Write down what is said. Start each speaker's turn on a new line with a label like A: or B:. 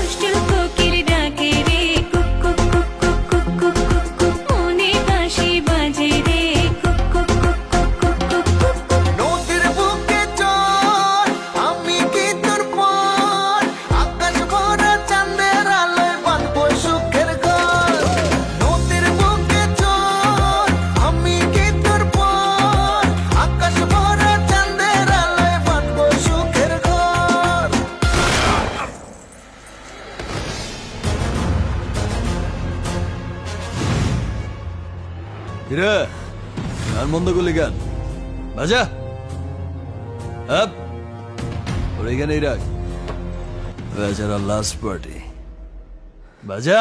A: দুষ্টু কোকিল ডাকে রে cook cook cook cook cook cook cook cook মনে বাঁশি বাজে রে cook cook cook cook cook cook cook cook
B: নদীর বুকে চল আমি কি তোর পর আকাশ ভরা চাঁদের আলোয় বাঁধবো সুখের ঘর নদীর বুকে চল আমি কি তোর পর আকাশ ভরা চাঁদের আলোয় বাঁধবো সুখের ঘর
C: কিরে গান বন্ধ করলি গান বাজা আপ ওর এখানেই রাখ বেচারা লাস্ট পার্টি বাজা